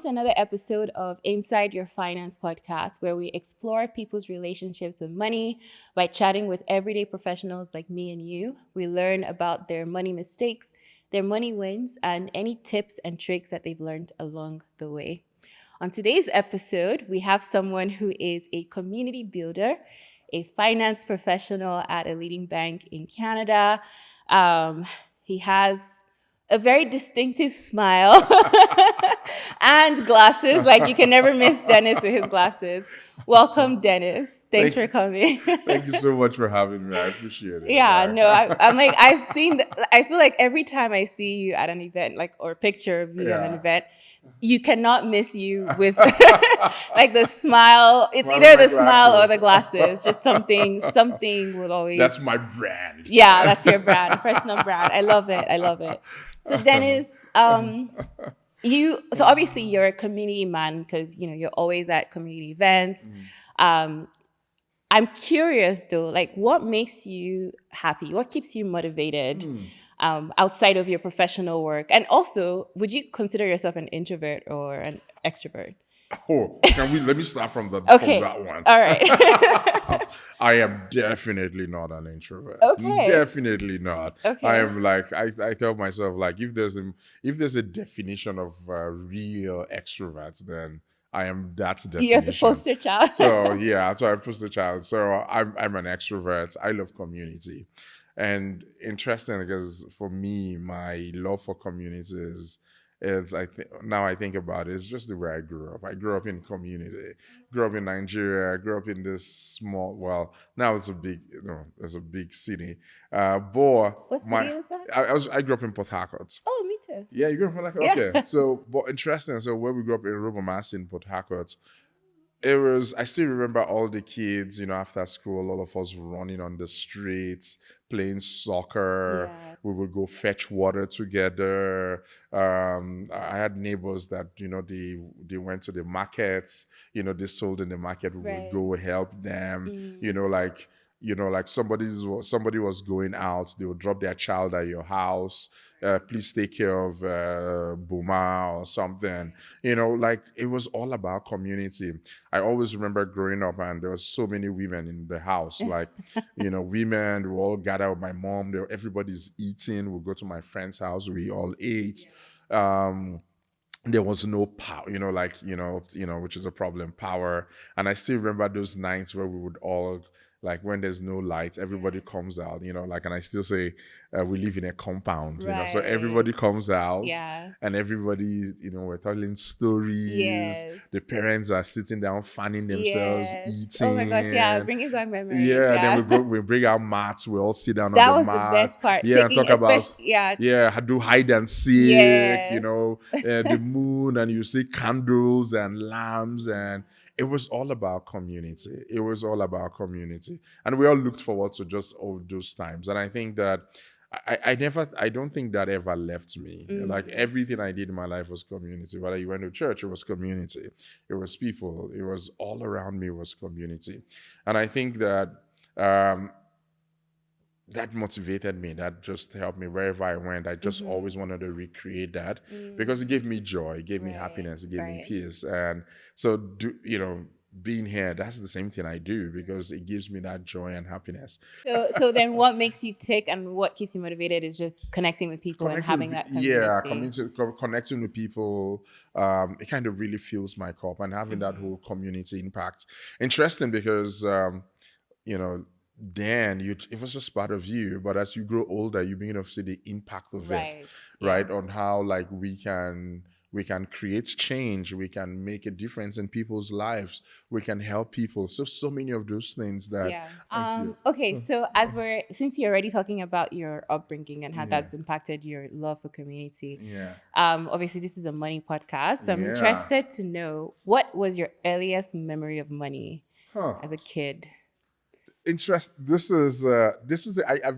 to another episode of Inside Your Finance podcast, where we explore people's relationships with money by chatting with everyday professionals like me and you. We learn about their money mistakes, their money wins, and any tips and tricks that they've learned along the way. On today's episode, we have someone who is a community builder, a finance professional at a leading bank in Canada. He has a very distinctive smile and glasses. Like, you can never miss Dennis with his glasses. Welcome, Dennis. Thanks for coming. Thank you so much for having me. I appreciate it. Yeah, no, I'm like, I feel like every time I see you at an event, like, or a picture of you at an event, you cannot miss you with like the smile. It's either the smile or the glasses. Just something will always. That's my brand. Yeah, that's your brand, personal brand. I love it. So Dennis, so obviously you're a community man because you're always at community events. I'm curious though, like, what makes you happy? What keeps you motivated outside of your professional work? And also, would you consider yourself an introvert or an extrovert? Oh, let me start from that one. All right. I am definitely not an introvert. Okay. Definitely not. Okay. I am like, I tell myself, like, if there's a definition of real extroverts, then I am that definition. You're the poster child. So I'm poster child. So I'm an extrovert. I love community. And interesting because for me, my love for communities is, now I think about it, it's just the way I grew up. I grew up in community, grew up in Nigeria, grew up in this small, well, now it's a big city. What city was that? I grew up in Port Harcourt. Oh, me too. Yeah, you grew up in Port Harcourt? Yeah. Okay. So, but interesting. So where we grew up in Robomas in Port Harcourt, I still remember all the kids, after school, all of us running on the streets, playing soccer. Yeah. We would go fetch water together. I had neighbors that, they went to the markets, they sold in the market. We would go help them, like somebody was going out, they would drop their child at your house. Please take care of Buma or something. Like, it was all about community. I always remember growing up and there was so many women in the house. Like, women, we all gather with my mom. Everybody's eating. We go to my friend's house. We all ate. There was no power, which is a problem, power. And I still remember those nights where we would all, like, when there's no lights, everybody comes out, and I still say we live in a compound, so everybody comes out, and everybody, we're telling stories. Yes. The parents are sitting down, fanning themselves, eating. Oh my gosh, yeah, bringing back memories. Yeah, then we bring our mats, we all sit down that on the mat. That was the best part. Yeah, and talk about, do hide and seek, the moon, and you see candles and lamps, and it was all about community. And we all looked forward to just all those times. And I think that I don't think that ever left me. Like, everything I did in my life was community. Whether you went to church, it was community. It was people. It was all around me was community. And I think that that motivated me. That just helped me wherever I went. I just always wanted to recreate that because it gave me joy, it gave me happiness, it gave me peace. And so, being here, that's the same thing I do because it gives me that joy and happiness. So then what makes you tick and what keeps you motivated is just connecting with people and having that community. Yeah, connecting with people. It kind of really fills my cup, and having that whole community impact. Interesting because, then it was just part of you, but as you grow older, you begin to see the impact of it, right? On how, like, we can create change, we can make a difference in people's lives, we can help people. So many of those things that. Okay, so since you're already talking about your upbringing and how that's impacted your love for community. Obviously this is a money podcast, so I'm interested to know, what was your earliest memory of money as a kid? I've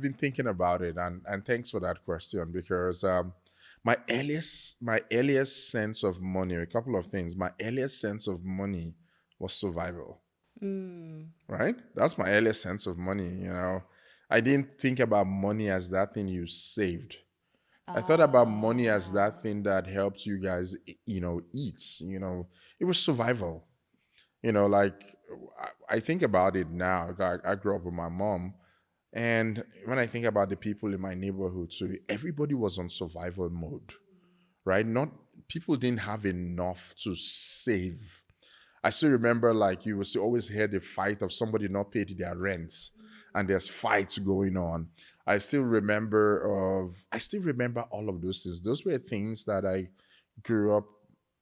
been thinking about it, and thanks for that question, because my earliest sense of money, a couple of things. My earliest sense of money was survival. Right? That's my earliest sense of money. I didn't think about money as that thing you saved. I thought about money as that thing that helps you guys, eat. It was survival. Like I think about it now. I grew up with my mom, and when I think about the people in my neighborhood too, everybody was on survival mode, right? Not People didn't have enough to save. I still remember, like, you would still always hear the fight of somebody not paid their rents, and there's fights going on. I still remember all of those things. Those were things that I grew up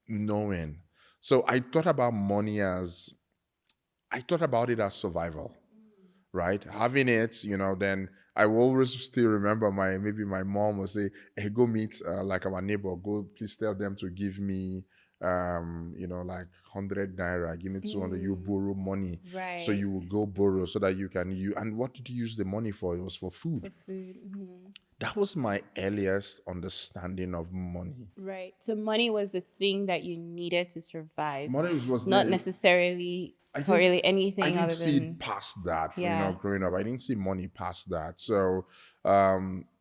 knowing. So I thought about it as survival, right? Having it, then I will always still remember maybe my mom will say, "Hey, go meet like our neighbor. Go, please tell them to give me, like 100 naira. Give me 200. You borrow money, so Right. you will go borrow so that you can use. And what did you use the money for? It was for For food. food. Mhm. That was my earliest understanding of money. Right. So money was the thing that you needed to survive, Money was not there. necessarily I for didn't really I anything didn't other see than, it past that yeah. growing up. I didn't see money past that. So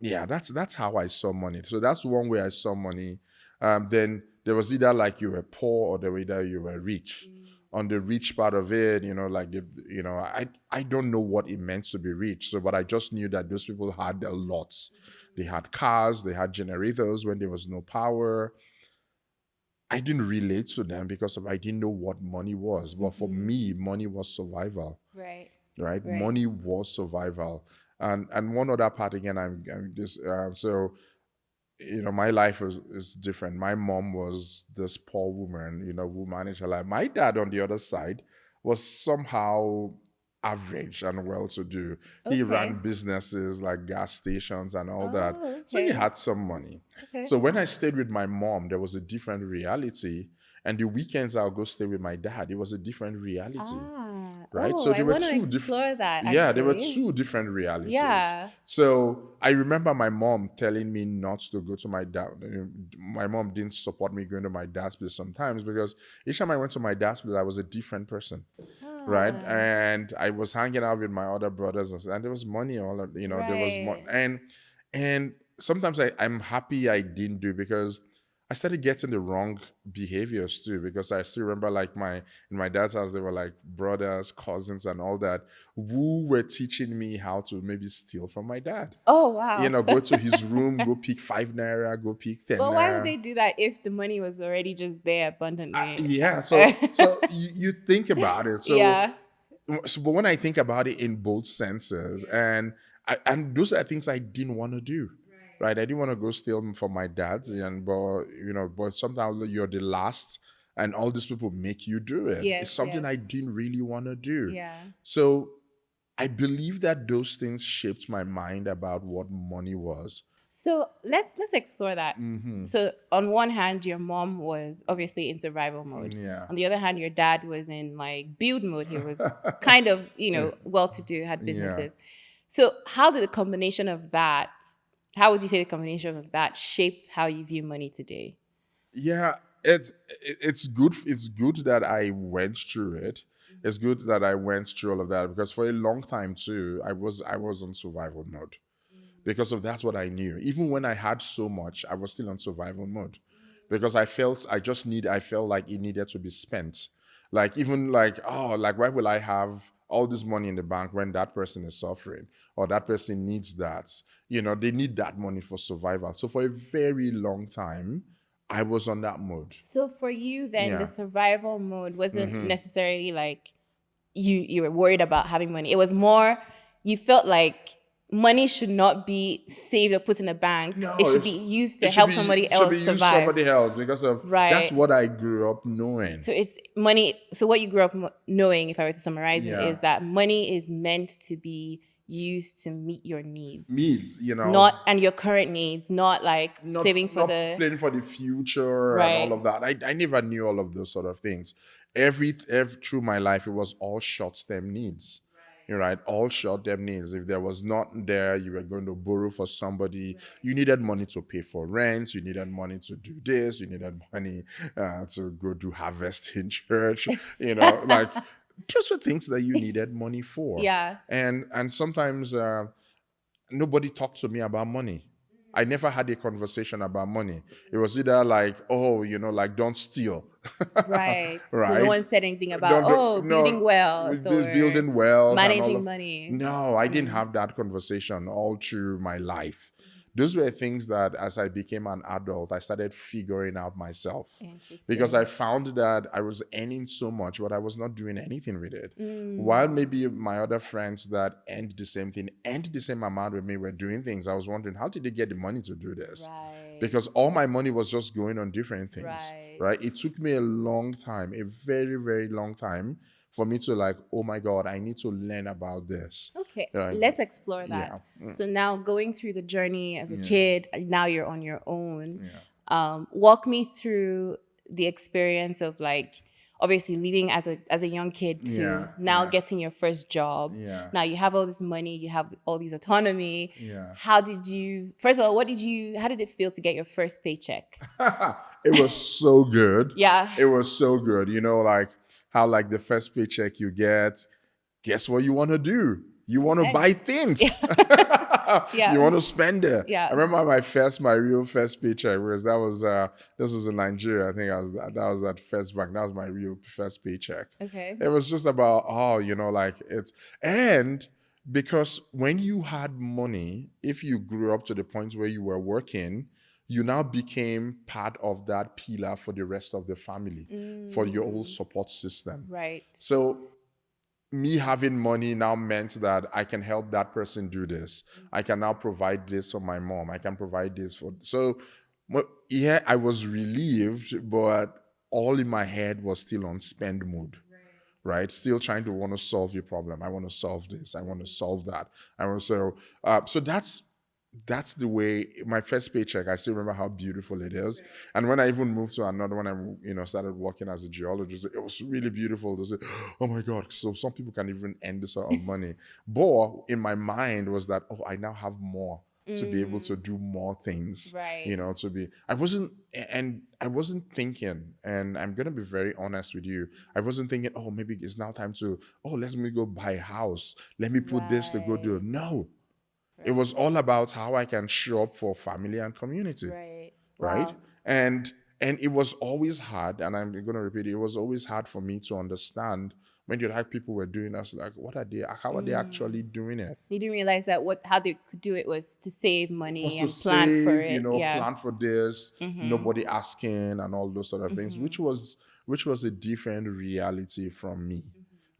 yeah, that's how I saw money. So that's one way I saw money. Then there was either like you were poor or there were either you were rich. On the rich part of it, like I don't know what it meant to be rich. So but I just knew that those people had a lot. They had cars, they had generators when there was no power. I didn't relate to them because I didn't know what money was. But for me, money was survival, Right. right? Right. Money was survival. And one other part again, I'm just so my life is different. My mom was this poor woman, who managed her life. My dad, on the other side, was somehow average and well-to-do. He ran Okay. businesses like gas stations and all that. Oh, So he okay. had some money. Okay. So when I stayed with my mom, there was a different reality. And the weekends I'll go stay with my dad. It was a different reality, right? Oh, So I there were want to two different, explore that yeah, there were actually. two different realities. Yeah. So I remember my mom telling me not to go to my dad. My mom didn't support me going to my dad's place sometimes because each time I went to my dad's place, I was a different person, right? Ah, And I was hanging out with my other brothers, and there was money all of, there was money. right. And sometimes I'm happy I didn't do, because I started getting the wrong behaviors too, because I still remember, like, in my dad's house, there were like brothers, cousins, and all that, who were teaching me how to maybe steal from my dad. Oh, wow. Go to his room, go pick 5 naira, go pick 10 But why would naira. they do that if the money was already just there abundantly? Yeah, so you think about it. Yeah. But when I think about it in both senses, and those are things I didn't want to do, right? I didn't want to go steal from my dad, but sometimes you're the last, and all these people make you do it. It's Yes, something yes. I didn't really want to do. Yeah. So I believe that those things shaped my mind about what money was. So let's explore that. Mm-hmm. So on one hand, your mom was obviously in survival mode. Yeah. On the other hand, your dad was in like build mode. He was kind of, well to do, had Yeah. businesses. So how did the combination of that, how would you say the combination of that shaped how you view money today? Yeah, it's good. It's good that I went through it. It's good that I went through all of that, because for a long time too, I was on survival mode, because of that's what I knew. Even when I had so much, I was still on survival mode, because I felt like it needed to be spent. Like, even like, oh, like, why will I have all this money in the bank when that person is suffering, or that person needs that? They need that money for survival. So for a very long time, I was on that mode. So for you then, the Yeah. survival mode wasn't necessarily like you were worried about having money. It was more you felt like money should not be saved or put in a bank. No, It should be used to it should help be somebody should be else used survive. somebody else, because of that's Right. what I grew up knowing. So it's money. So what you grew up knowing, if I were to summarize it, Yeah. is that money is meant to be used to meet your needs, Needs, not and your current needs, not like not, saving for not the planning for the future and Right. all of that. I never knew all of those sort of things. Every through my life, it was all short-term needs. You're right, all short-term needs. If there was not there, you were going to borrow for somebody. You needed money to pay for rent. You needed money to do this. You needed money to go do harvest in church. Like, just the things that you needed money for. Yeah. And sometimes nobody talked to me about money. I never had a conversation about money. It was either like, oh, like don't steal. Right. So no Right? one said anything about, Don't, building no, wealth with this or building wealth and all managing of. money. No, I didn't have that conversation all through my life. Those were things that as I became an adult, I started figuring out myself. Because I Interesting. found that I was earning so much, but I was not doing anything with it. Mm. While maybe my other friends that earned the same thing, earned the same amount with me, were doing things, I was wondering, how did they get the money to do this? Right. Because all my money was just going on different things, Right. right? It took me a long time, a very, very long time, for me to like, oh my God, I need to learn about this. Okay, Right? let's explore that. Yeah. So now going through the journey as a Yeah. kid, now you're on your own. Yeah. Walk me through the experience of like obviously leaving as a young kid to Yeah, now yeah. getting your first job. Yeah. Now you have all this money, you have all these autonomy. Yeah. How did you, first of all, how did it feel to get your first paycheck? It was so good. Yeah. It was so good. Like how like the first paycheck you get, guess what you want to do? You want to buy things. Yeah. You want to spend it. Yeah. I remember my real first paycheck was this was in Nigeria. I think that was at First Bank. That was my real first paycheck. Okay. It was just about like it's and because when you had money, if you grew up to the point where you were working, you now became part of that pillar for the rest of the family, for your whole support system. Right. So me having money now meant that I can help that person do this. I can now provide this for my mom. I can provide this for. So, yeah, I was relieved, but all in my head was still on spend mode. Right? Still trying to want to solve your problem. I want to solve this. I want to solve that. I want to so that's the way my first paycheck. I still remember how beautiful it is. And when I even moved to another one, I started working as a geologist. It was really beautiful to say, oh my God, so some people can even earn this sort of money. But in my mind was that, I now have more to be able to do more things. Right. I wasn't thinking, and I'm gonna be very honest with you. I wasn't thinking, maybe it's now time to, let me go buy a house. Let me put this to go do. No. It was all about how I can show up for family and community. Right. Right? Wow. And it was always hard, and I'm going to repeat it was always hard for me to understand when you like people were doing us, like, how are they actually doing it? You didn't realize that how they could do it was to save money and to plan save, for it. plan for this, nobody asking and all those sort of things, which was a different reality from me,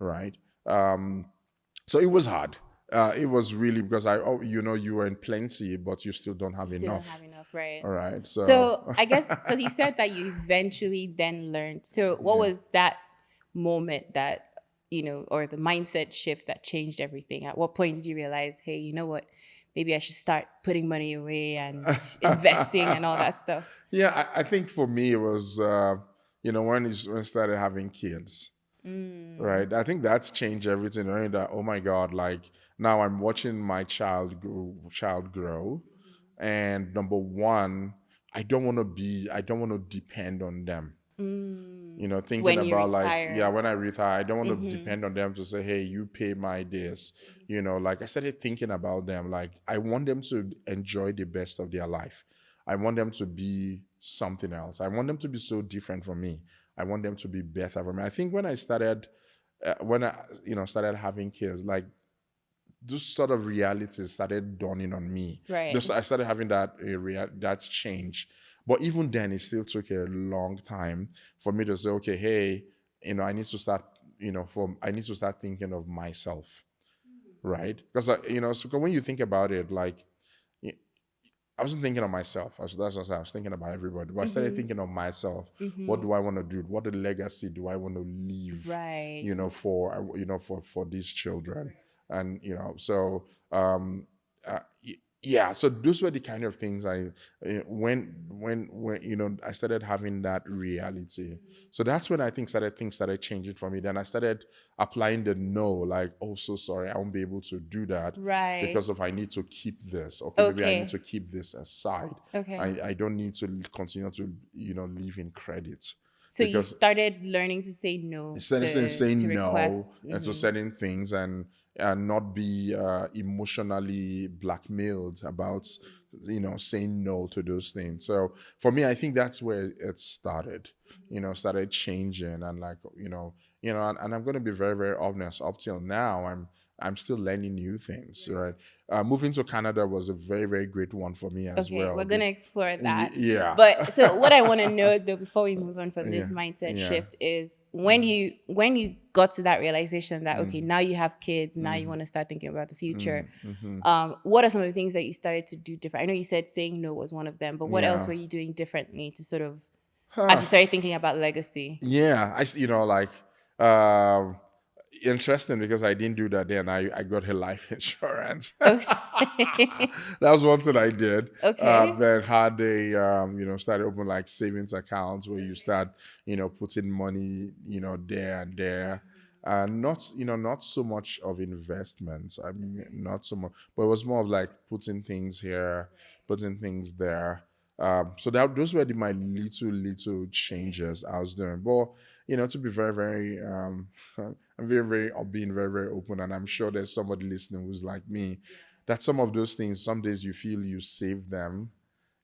right? So it was hard. It was really because you were in plenty, but you still don't have enough. Still don't have enough, right? All right. So I guess because you said that you eventually then learned. So what was that moment that or the mindset shift that changed everything? At what point did you realize, hey, you know what? Maybe I should start putting money away and investing and all that stuff. Yeah, I think for me it was when I started having kids. Right. I think that's changed everything. Right? That, oh my God, like now I'm watching my child grow. And number one, I don't want to depend on them. Thinking When you about retire. when I retire, I don't want to depend on them to say, hey, you pay my this. Like I started thinking about them. Like I want them to enjoy the best of their life. I want them to be something else. I want them to be so different from me. I want them to be better for me. I think when I started having kids, like this sort of reality started dawning on me. Right. I started having that's changed. But even then, it still took a long time for me to say, okay, hey, I need to start, I need to start thinking of myself, right? Because so when you think about it, like I wasn't thinking of myself. That's what I was thinking about everybody. But I started thinking of myself. What do I want to do? What legacy do I want to leave? Right. For these children, and so so those were the kind of things when I started having that reality. So that's when I think things started changing for me. Then I started applying the no, like, oh, so sorry, I won't be able to do that. Right. Because I need to keep this. Maybe I need to keep this aside. Okay. I don't need to continue to live in credit. So you because started learning to say no say to no requests. to certain things and not be emotionally blackmailed about saying no to those things. So for me, I think that's where it started, started changing. And like and I'm going to be very, very honest. Up till now, I'm still learning new things, right? Moving to Canada was a very, very great one for me as Okay, well. we're gonna explore that. Yeah. But so what I want to know though before we move on from this Yeah. mindset Yeah. shift is when you got to that realization that okay, now you have kids, now you want to start thinking about the future. What are some of the things that you started to do different? I know you said saying no was one of them, but what else were you doing differently to sort of as you started thinking about legacy? Yeah, interesting because I didn't do that then. I got her life insurance. Okay. That was one thing I did. Okay. Then had a started open like savings accounts where you start putting money there and there. Not so much of investments. I mean, not so much, but it was more of like putting things here, putting things there. So those were my little changes I was doing. But to be very, very, I'm very, very being very, very open, and I'm sure there's somebody listening who's like me, that some of those things, some days you feel you save them,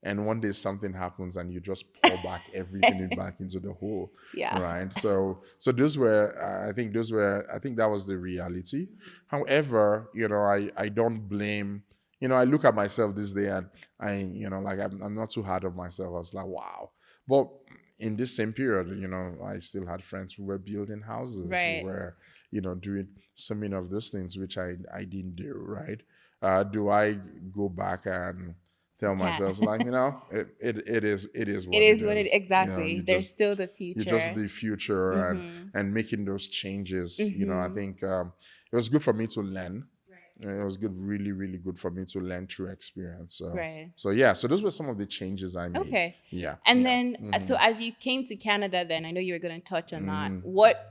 and one day something happens and you just pour back everything back into the hole, Yeah. right? So those were, I think that was the reality. However, I don't blame. I look at myself this day and like I'm not too hard on myself. I was like, wow. But in this same period, I still had friends who were building houses, Right. who were, doing so many of those things, which I didn't do, right? Do I go back and tell myself like, it is what It it is what it is. exactly. There's still the You're just future. the future, and making those changes. I think it was good for me to learn. It was good, really, really good for me to learn through experience. So, Right. so those were some of the changes I made. Okay. Yeah. And then, so as you came to Canada, then I know you were going to touch on that. What,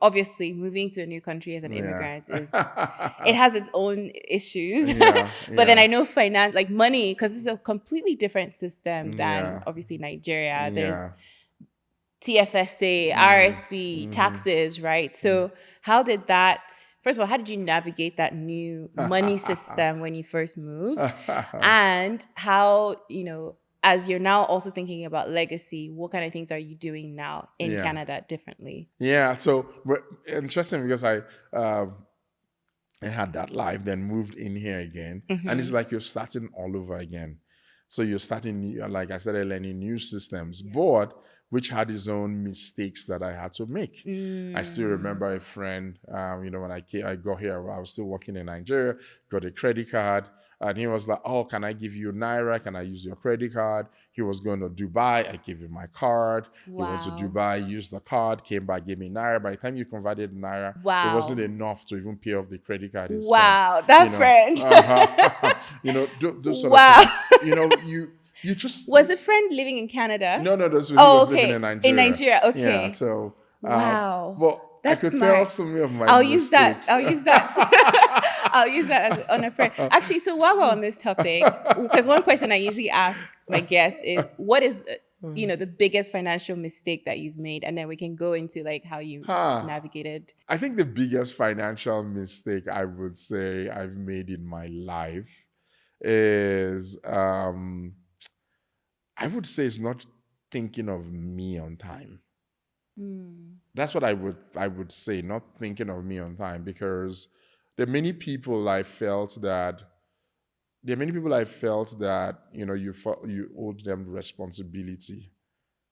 obviously moving to a new country as an immigrant it has its own issues. But then I know finance, like money, because it's a completely different system than obviously Nigeria. There's TFSA, RSB, taxes, right? So how did that, first of all, how did you navigate that new money system when you first moved? And how, as you're now also thinking about legacy, what kind of things are you doing now in Canada differently? Yeah, so interesting because I had that life, then moved in here again, and it's like you're starting all over again. So you're starting, like I started learning new systems, but which had its own mistakes that I had to make. I still remember a friend, when I got here, I was still working in Nigeria, got a credit card, and he was like, oh, can I give you Naira? Can I use your credit card? He was going to Dubai. I gave him my card. He went to Dubai, used the card, came back, gave me Naira. By the time you converted Naira, it wasn't enough to even pay off the credit card he spent. That friend. Those sort of things. You just... Was a friend living in Canada? No, he was living in Nigeria. In Nigeria, okay. Yeah, so... Wow. Well, That's I could smart. tell some of my I'll mistakes. I'll use that on a friend. Actually, so while we're on this topic, because one question I usually ask my guests is, what is, the biggest financial mistake that you've made? And then we can go into like how you navigated. I think the biggest financial mistake I would say I've made in my life is, I would say it's not thinking of me on time. That's what I would say, not thinking of me on time, because there are many people I felt that you owed them responsibility,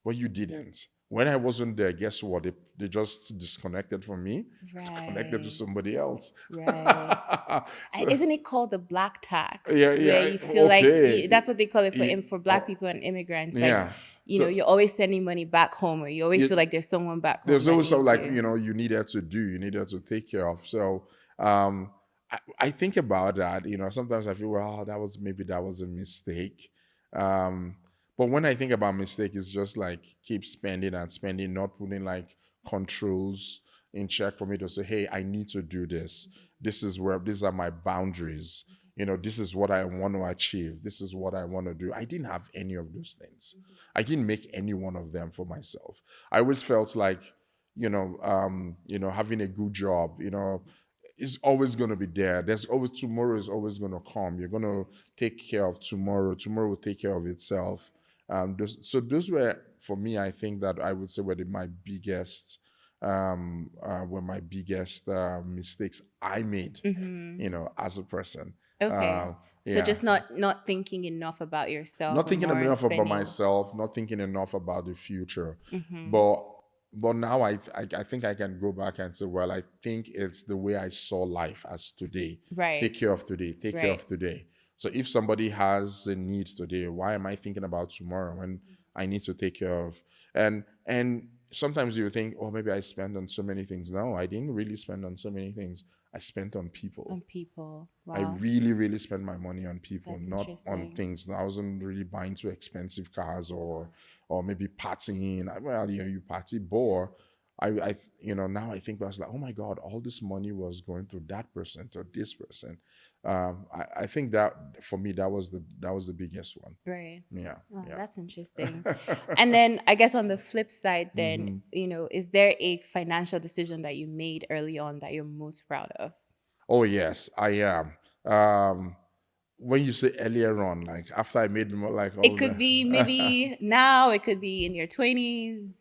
but you didn't. When I wasn't there, guess what? They just disconnected from me, connected to somebody else. Right. So, isn't it called the black tax? Yeah. Where you feel like that's what they call it for black people and immigrants. Like, you're always sending money back home, or you always feel like there's someone back home. There's always something like, you needed to take care of. So I think about that. Sometimes I feel, well, that was a mistake. But when I think about mistake, it's just like keep spending and spending, not putting like controls in check for me to say, hey, I need to do this. These are my boundaries. this is what I want to achieve. This is what I want to do. I didn't have any of those things. I didn't make any one of them for myself. I always felt like, having a good job, is always going to be there. There's always tomorrow is always going to come. You're going to take care of tomorrow. Tomorrow will take care of itself. Those were, for me, I think that I would say my biggest mistakes I made, as a person. Okay. So Yeah. just not thinking enough about yourself, Not and thinking more enough about spending. myself, not thinking enough about the future. But now I think I can go back and say, well, I think it's the way I saw life as today. Right. Take care of today. Take care Right. of today. So if somebody has a need today, why am I thinking about tomorrow when I need to take care of? And sometimes you think, oh, maybe I spend on so many things. No, I didn't really spend on so many things. I spent on people. On people. Wow. I really, really spent my money on people, That's not on interesting. things. I wasn't really buying too expensive cars or maybe partying. Well, you party, bore. Now I think I was like, oh my God, all this money was going to that person, to this person. I think that for me that was the biggest one. Right. Yeah. Oh, Yeah. that's interesting. And then I guess on the flip side, then, is there a financial decision that you made early on that you're most proud of? Oh yes, I am. When you say earlier on, like after I made more, like all It could be maybe now, it could be in your 20s,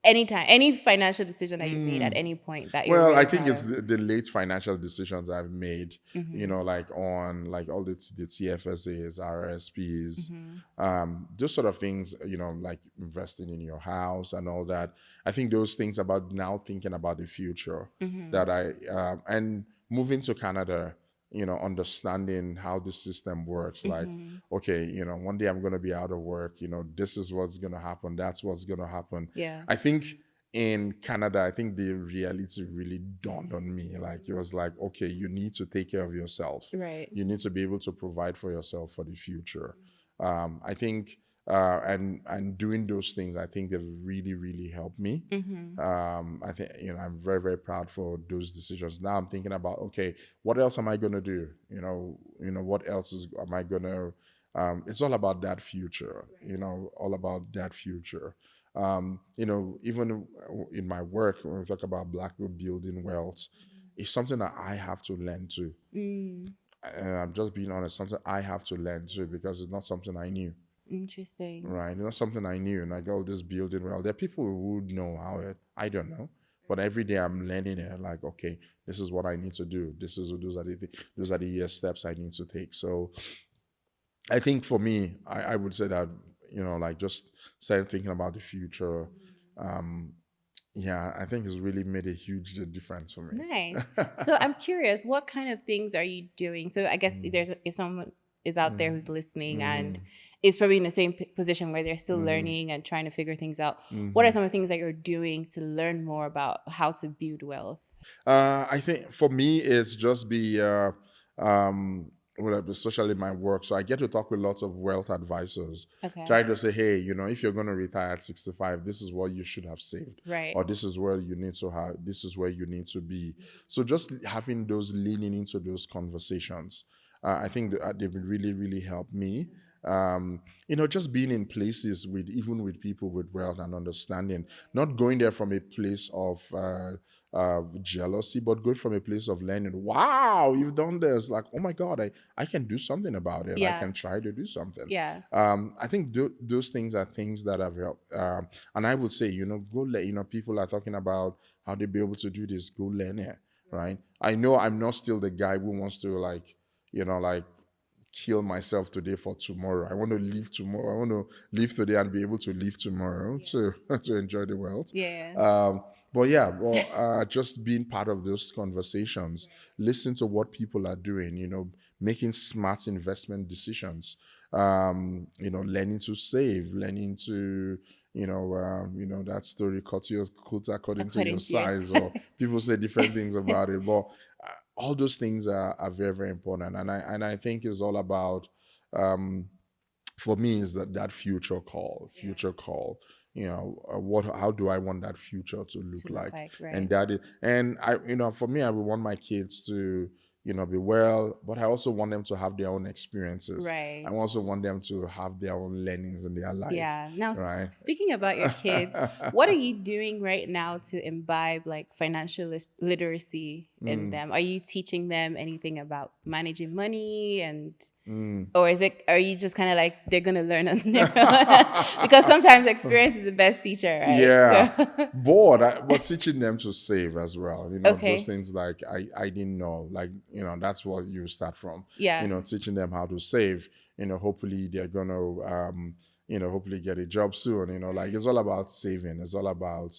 anytime, any financial decision that you made at any point that you're Well, really I think proud it's of. the late financial decisions I've made, like on like all the TFSAs, RSPs, those sort of things, like investing in your house and all that. I think those things about now thinking about the future that and moving to Canada, understanding how the system works. Like, okay, one day I'm going to be out of work, this is what's going to happen. That's what's going to happen. Yeah. I think in Canada, I think the reality really dawned on me. Like, it was like, okay, you need to take care of yourself. Right. You need to be able to provide for yourself for the future. I think, and doing those things, I think have really, really helped me. I think, I'm very, very proud for those decisions. Now I'm thinking about, okay, what else am I going to do? What else am I going to, it's all about that future, all about that future. Even in my work, when we talk about Black people building wealth, it's something that I have to learn to. And I'm just being honest, something I have to learn to because it's not something I knew. Interesting. Right. It's not something I knew. And I go this building well. There are people who would know how I don't know. But every day I'm learning it. Like, okay, this is what I need to do. Those are the steps I need to take. So I think for me, I would say that, like just starting thinking about the future. I think it's really made a huge difference for me. Nice. So I'm curious, what kind of things are you doing? So I guess if someone is out there who's listening and is probably in the same position where they're still learning and trying to figure things out, what are some of the things that you're doing to learn more about how to build wealth? I think for me, it's just especially my work. So I get to talk with lots of wealth advisors, trying to say, hey, if you're going to retire at 65, this is what you should have saved. Right. Or this is where you need to this is where you need to be. So just having those, leaning into those conversations, I think that they've really, really helped me. Just being in places even with people with wealth and understanding, not going there from a place of jealousy, but going from a place of learning. Wow, you've done this! Like, oh my God, I can do something about it. Yeah. I can try to do something. Yeah. I think those things are things that have helped. And I would say, go let people are talking about how they be able to do this. Go learn it, right? I know I'm not still the guy who wants to like kill myself today for tomorrow. I want to live tomorrow. I want to live today and be able to live tomorrow to enjoy the world. Yeah. But just being part of those conversations, listen to what people are doing, making smart investment decisions, learning to save, learning to, that story cut according to your size, or people say different things about it. But all those things are very, very important. And I think it's all about, for me, is that future call. How do I want that future to look like? Right. And that is, and I, for me, I would want my kids to, be well, but I also want them to have their own experiences. Right. I also want them to have their own learnings in their life. Yeah. Now, right. speaking about your kids, what are you doing right now to imbibe like financial literacy in them? Are you teaching them anything about managing money and or are you just kind of like they're gonna learn on their own? Because sometimes experience is the best teacher, right? Yeah, So, but teaching them to save as well. Those okay. things like I didn't know, like that's what you start from. Yeah. Teaching them how to save. Hopefully they're gonna hopefully get a job soon. Like it's all about saving. It's all about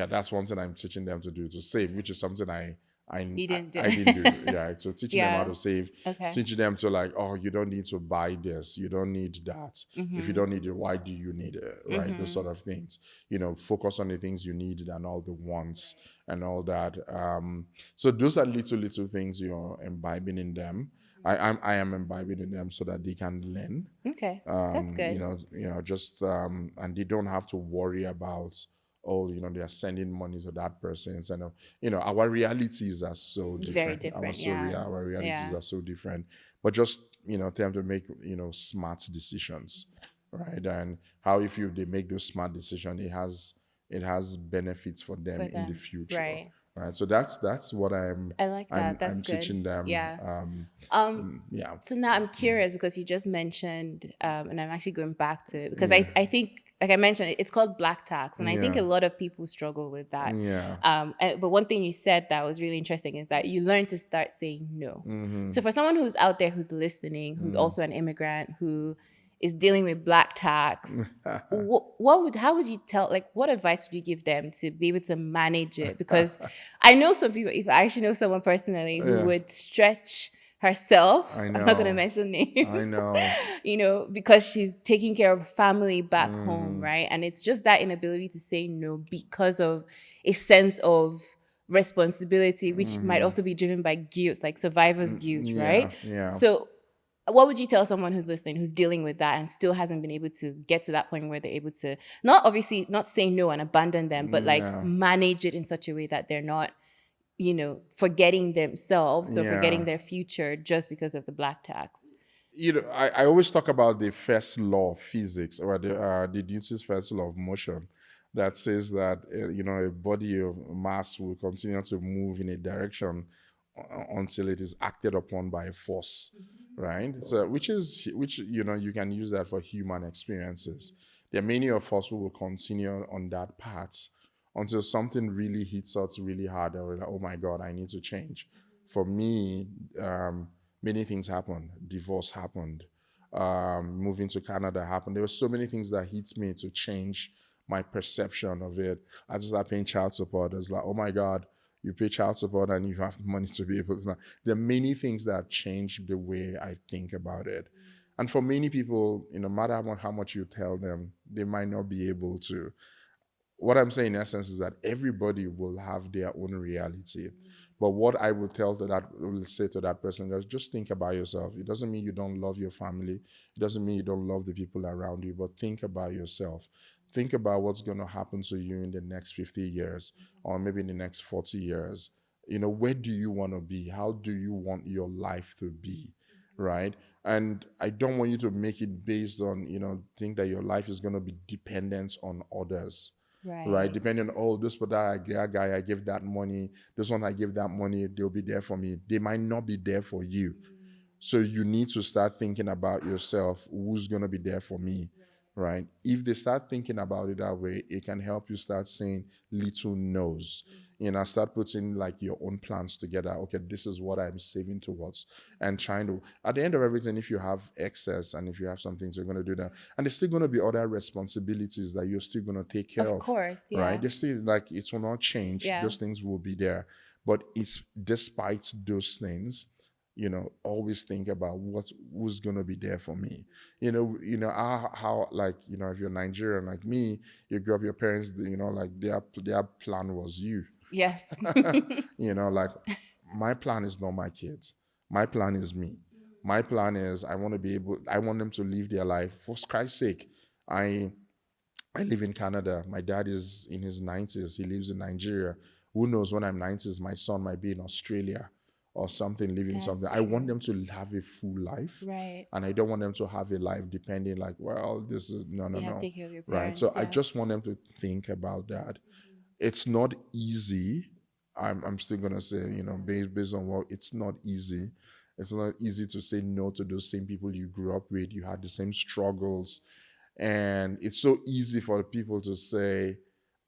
that's one thing I'm teaching them to do, to save, which is something You didn't do. I didn't do. Yeah. So teaching them how to save, Okay. teaching them to like, oh, you don't need to buy this, you don't need that. If you don't need it, why do you need it? Right? Those sort of things. Focus on the things you need and all the wants and all that. So those are little things you're imbibing in them. I am imbibing in them so that they can learn. Okay, that's good. Just and they don't have to worry about, oh, they are sending money to that person. And our realities are so different. Very different. Our realities are so different. But just tell them to make smart decisions, right? And how if they make those smart decisions, it has benefits for them in the future. Right. So that's what I like that. I'm good. Teaching them. Yeah. So now I'm curious because you just mentioned, and I'm actually going back to it because I think, like I mentioned, it's called black tax, and I think a lot of people struggle with that. Yeah. But one thing you said that was really interesting is that you learn to start saying no. So for someone who's out there who's listening, who's also an immigrant, who is dealing with black tax, how would you what advice would you give them to be able to manage it? Because I know some people, if I actually know someone personally who would stretch herself. I'm not going to mention names. I know. Because she's taking care of family back home, right? And it's just that inability to say no because of a sense of responsibility, which might also be driven by guilt, like survivor's guilt, right? Yeah. So what would you tell someone who's listening, who's dealing with that and still hasn't been able to get to that point where they're able to not say no and abandon them, but manage it in such a way that they're not, forgetting themselves or forgetting their future just because of the black tax? I always talk about the first law of physics, or the Newton's first law of motion, that says that a body of mass will continue to move in a direction until it is acted upon by a force, right? So which you can use that for human experiences. There are many of us who will continue on that path until something really hits us really hard, and we're like, oh my God, I need to change. For me, many things happened. Divorce happened. Moving to Canada happened. There were so many things that hit me to change my perception of it. I just started paying child support. I was like, oh my God, you pay child support and you have the money to be able to. There are many things that have changed the way I think about it. And for many people, no matter how much you tell them, they might not be able to. What I'm saying in essence is that everybody will have their own reality. But what I will say to that person is just think about yourself. It doesn't mean you don't love your family. It doesn't mean you don't love the people around you, but think about yourself. Think about what's going to happen to you in the next 50 years or maybe in the next 40 years. Where do you want to be? How do you want your life to be? Right? And I don't want you to make it based on, think that your life is going to be dependent on others. Right? Depending on, this guy, I give that money. This one, I give that money. They'll be there for me. They might not be there for you. So you need to start thinking about yourself. Who's going to be there for me? Right? If they start thinking about it that way, it can help you start saying little no's. Start putting like your own plans together. Okay, this is what I'm saving towards, and trying to, at the end of everything, if you have excess and if you have some things, you're going to do that. And there's still going to be other responsibilities that you're still going to take care of. Of course, yeah. Right? There's still, like, it will not change. Yeah. Those things will be there. But it's despite those things, always think about who's going to be there for me. How like, if you're Nigerian like me, you grew up, your parents, like their plan was you. Yes. Like, my plan is not my kids. My plan is me. My plan is I want them to live their life for Christ's sake. I live in Canada. My dad is in his 90s. He lives in Nigeria. Who knows, when I'm 90s, my son might be in Australia or something, living That's something. I want them to have a full life. Right. And I don't want them to have a life depending like, well, this is, no, You have to no. take care of your Right. parents. So I Yeah. just want them to think about that. It's not easy. I'm still going to say, you know, based on what, it's not easy. It's not easy to say no to those same people you grew up with. You had the same struggles. And it's so easy for people to say,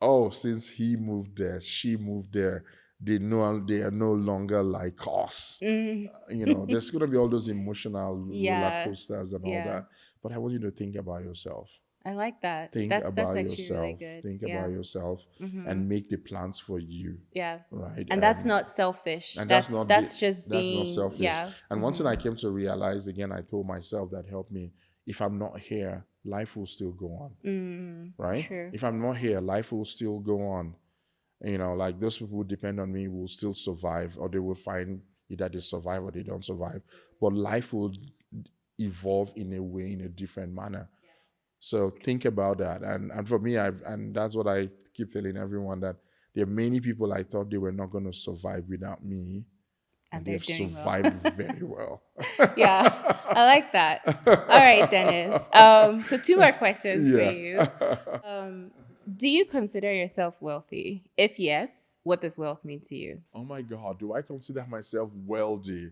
oh, since he moved there, she moved there, they are no longer like us. You know, there's going to be all those emotional roller Yeah. coasters and all Yeah. that. But I want you to think about yourself. I like that. Think That's about actually really yourself. good. Think Yeah. about yourself and make the plans for you. Yeah. Right. And that's not selfish. And That's just being, that's not selfish. yeah. And one thing I came to realize, again, I told myself that helped me, if I'm not here, life will still go on. Right? True. If I'm not here, life will still go on. You know, like those people who depend on me will still survive, or they will find either they survive or they don't survive. But life will evolve in a way, in a different manner. So think about that. And for me, and that's what I keep telling everyone, that there are many people I thought they were not going to survive without me. And they have survived very well. Yeah, I like that. All right, Dennis. So 2 more questions for you. Do you consider yourself wealthy? If yes, what does wealth mean to you? Oh my God, do I consider myself wealthy?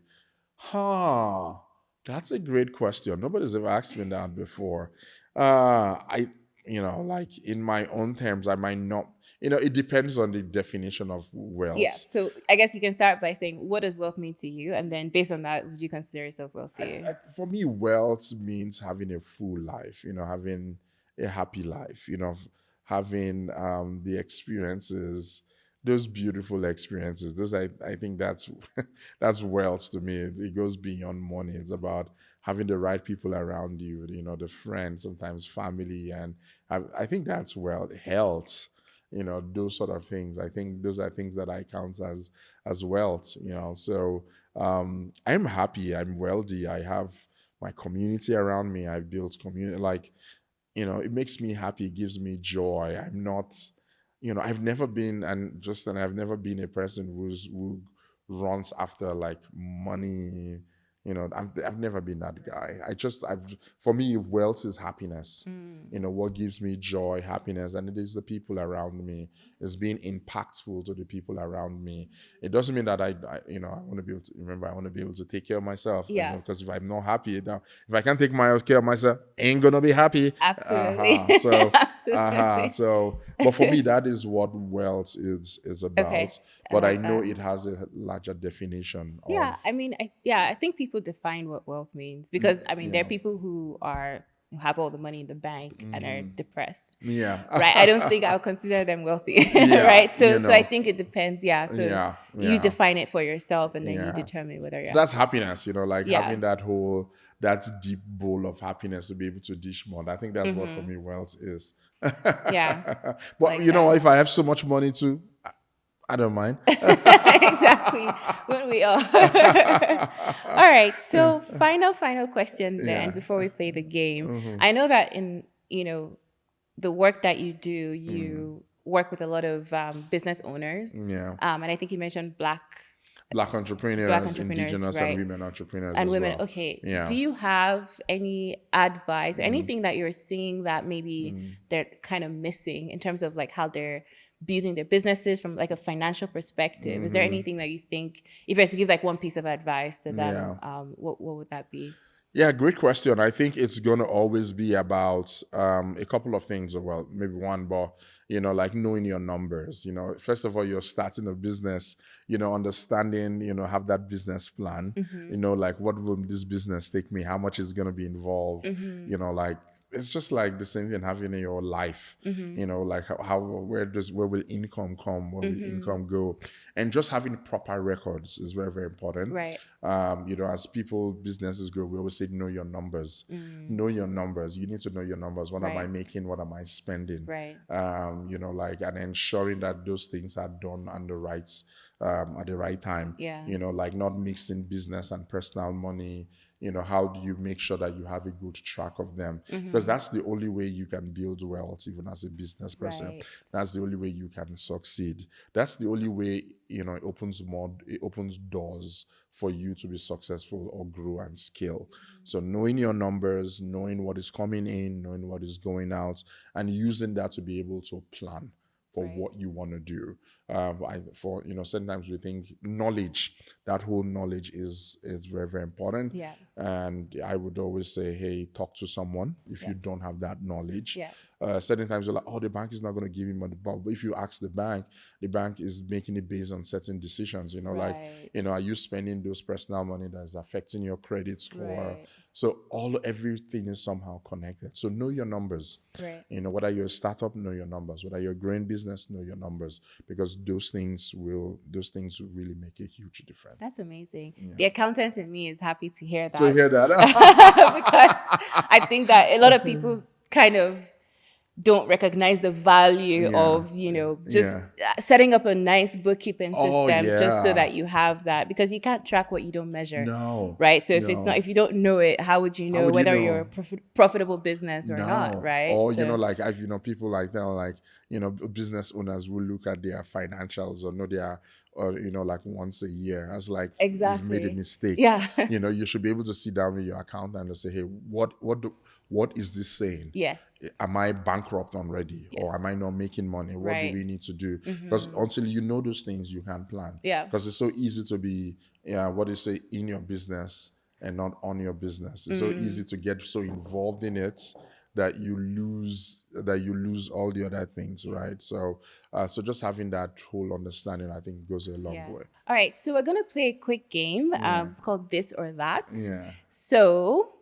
That's a great question. Nobody's ever asked me that before. Like in my own terms, I might not, it depends on the definition of wealth. Yeah. So I guess you can start by saying, what does wealth mean to you? And then based on that, would you consider yourself wealthy? For me, wealth means having a full life, having a happy life, having the experiences, those beautiful experiences. Those I think that's that's wealth to me. It goes beyond money. It's about having the right people around you, the friends, sometimes family, and I think that's wealth. Health, those sort of things. I think those are things that I count as wealth. So I'm happy. I'm wealthy. I have my community around me. I've built community. It makes me happy. It gives me joy. I'm not, I've never been, I've never been a person who runs after like money. I've never been that guy. For me, wealth is happiness. What gives me joy, happiness, and it is the people around me. It's being impactful to the people around me. It doesn't mean that I want to be able to, remember, I want to be able to take care of myself. Yeah. Because if I'm not happy now, if I can't take care of myself, I ain't gonna be happy. Absolutely. So, but for me, that is what wealth is about. Okay. But I know it has a larger definition. Yeah, I think people define what wealth means, because there are people who have all the money in the bank and are depressed. Yeah. Right. I don't think I would consider them wealthy. Right. So I think it depends. Yeah. So you define it for yourself, and then you determine whether you're. That's happiness, having that deep bowl of happiness to be able to dish more. I think that's what for me wealth is. Yeah. But if I have so much money too, I don't mind. Exactly. Wouldn't we all? All right. So final question then, before we play the game. I know that in, the work that you do, you work with a lot of business owners. Yeah. And I think you mentioned Black entrepreneurs, indigenous right. and women entrepreneurs and as women. well. Okay. Yeah. Do you have any advice or anything that you're seeing that maybe they're kind of missing in terms of like how they're building their businesses from like a financial perspective? Is there anything that you think, if you had to give like one piece of advice to them, what would that be? Yeah, great question. I think it's going to always be about a couple of things, or well, maybe one, but, like knowing your numbers. First of all, you're starting a business, understanding, have that business plan, like what will this business take me? How much is going to be involved? Like, it's just like the same thing having in your life, like where will income come, where will income go, and just having proper records is very, very important. Right. As businesses grow, we always say know your numbers. Know your numbers. You need to know your numbers. What am I making? What am I spending? Right. And ensuring that those things are done on the right at the right time. Yeah. Like not mixing business and personal money. how do you make sure that you have a good track of them? Because that's the only way you can build wealth, even as a business person. Right. That's the only way you can succeed. That's the only way, it opens doors for you to be successful or grow and scale. So knowing your numbers, knowing what is coming in, knowing what is going out, and using that to be able to plan for Right. what you want to do. Sometimes we think knowledge, that whole knowledge is very, very important. Yeah. And I would always say, hey, talk to someone if you don't have that knowledge. Yeah. Certain times you're like, oh, the bank is not going to give me money. But if you ask the bank is making it based on certain decisions, Right. are you spending those personal money that's affecting your credit score? Right. So everything is somehow connected. So know your numbers. Right. Whether you're a startup, know your numbers. Whether you're a growing business, know your numbers, because those things will really make a huge difference. That's amazing. Yeah. The accountant in me is happy to hear that. To hear that. Because I think that a lot of people kind of don't recognize the value of, just setting up a nice bookkeeping system just so that you have that, because you can't track what you don't measure. No. Right. So if you don't know it, how would you know whether you're a profitable business or not? Right. Or, people like that, like, business owners will look at their financials or know like once a year. I was like, exactly. You've made a mistake. Yeah. You should be able to sit down with your accountant and say, hey, what is this saying? Yes. Am I bankrupt already? Yes. Or am I not making money? What do we need to do? Because until you know those things, you can't plan. Yeah. Because it's so easy to be, in your business and not on your business. It's so easy to get so involved in it that you lose all the other things, right? So just having that whole understanding, I think, goes a long way. All right. So we're gonna play a quick game. It's called This or That. Yeah. So,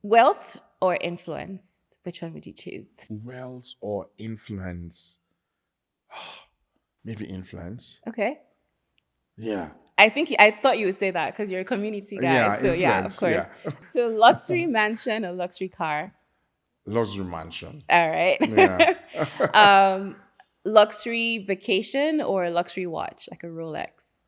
wealth or influence? Which one would you choose? Wealth or influence? Maybe influence. Okay. Yeah. I thought you would say that because you're a community guy. Yeah, so yeah, of course. Yeah. So luxury mansion or luxury car? Luxury mansion. All right. Yeah. Luxury vacation or luxury watch, like a Rolex?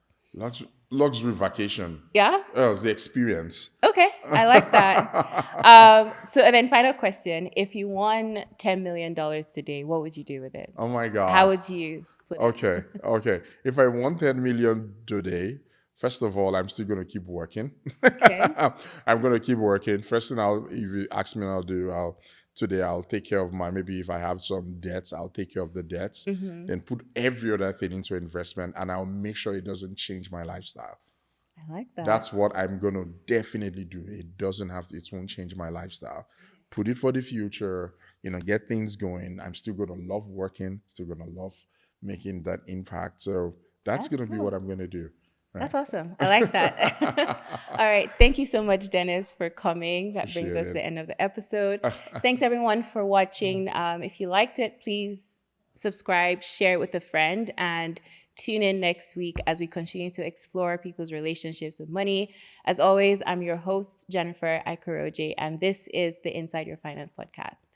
Luxury vacation. Yeah? Oh, it's the experience. Okay, I like that. And then final question. If you won $10 million today, what would you do with it? Oh my God. How would you split it? Okay. If I won 10 million today, first of all, I'm still going to keep working. Okay. I'm going to keep working. First thing if you ask me, I'll take care of maybe if I have some debts, I'll take care of the debts, then put every other thing into investment, and I'll make sure it doesn't change my lifestyle. I like that. That's what I'm going to definitely do. It won't change my lifestyle. Put it for the future, get things going. I'm still going to love working, still going to love making that impact. So that's going to be what I'm going to do. Right. That's awesome. I like that. All right. Thank you so much, Dennis, for coming. That brings us to the end of the episode. Thanks, everyone, for watching. If you liked it, please subscribe, share it with a friend, and tune in next week as we continue to explore people's relationships with money. As always, I'm your host, Jennifer Aikoroje, and this is the Inside Your Finance podcast.